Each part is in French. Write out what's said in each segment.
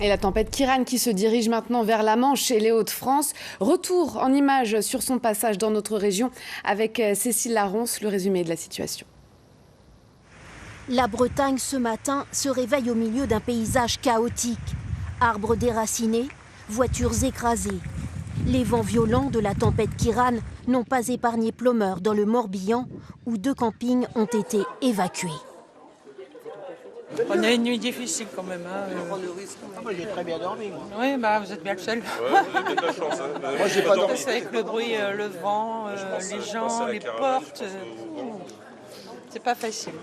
Et la tempête Kiran qui se dirige maintenant vers la Manche et les Hauts-de-France. Retour en images sur son passage dans notre région avec Cécile Laronce, le résumé de la situation. La Bretagne ce matin se réveille au milieu d'un paysage chaotique. Arbres déracinés, voitures écrasées. Les vents violents de la tempête Kiran n'ont pas épargné Ploemeur dans le Morbihan où 2 campings ont été évacués. On a une nuit difficile quand même. J'ai très bien dormi. Oui, vous êtes bien le seul. Vous avez de la chance. Moi, j'ai pas dormi. Avec le bruit, le vent, les gens, les portes. C'est pas facile.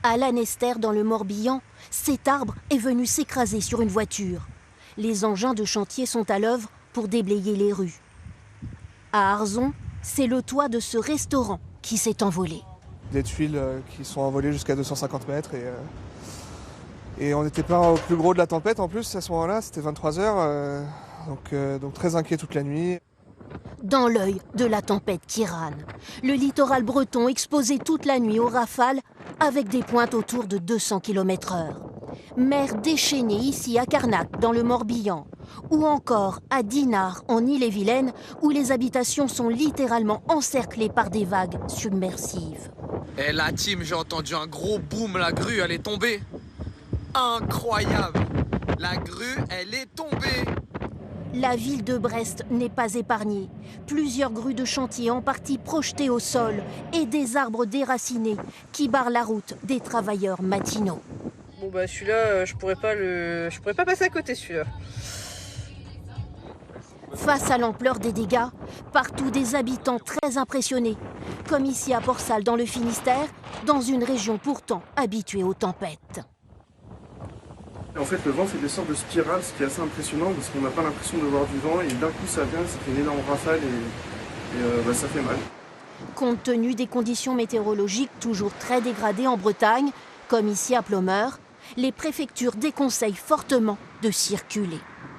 À Lanester, dans le Morbihan, cet arbre est venu s'écraser sur une voiture. Les engins de chantier sont à l'œuvre pour déblayer les rues. À Arzon, c'est le toit de ce restaurant qui s'est envolé. Des tuiles qui sont envolées jusqu'à 250 mètres et on n'était pas au plus gros de la tempête en plus à ce moment-là, c'était 23 heures, donc très inquiet toute la nuit. Dans l'œil de la tempête Kiran, le littoral breton exposé toute la nuit aux rafales avec des pointes autour de 200 km/h. Mer déchaînée ici à Carnac dans le Morbihan ou encore à Dinard en Ille-et-Vilaine où les habitations sont littéralement encerclées par des vagues submersives. Et la team, j'ai entendu un gros boom, la grue elle est tombée. Incroyable! La grue elle est tombée! La ville de Brest n'est pas épargnée. Plusieurs grues de chantier en partie projetées au sol et des arbres déracinés qui barrent la route des travailleurs matinaux. Bon celui-là, je pourrais pas passer à côté celui-là. Face à l'ampleur des dégâts, partout des habitants très impressionnés, comme ici à Port-Salle dans le Finistère, dans une région pourtant habituée aux tempêtes. En fait, le vent fait des sortes de spirales, ce qui est assez impressionnant parce qu'on n'a pas l'impression de voir du vent et d'un coup ça vient, ça fait une énorme rafale et ça fait mal. Compte tenu des conditions météorologiques toujours très dégradées en Bretagne, comme ici à Ploemeur, les préfectures déconseillent fortement de circuler.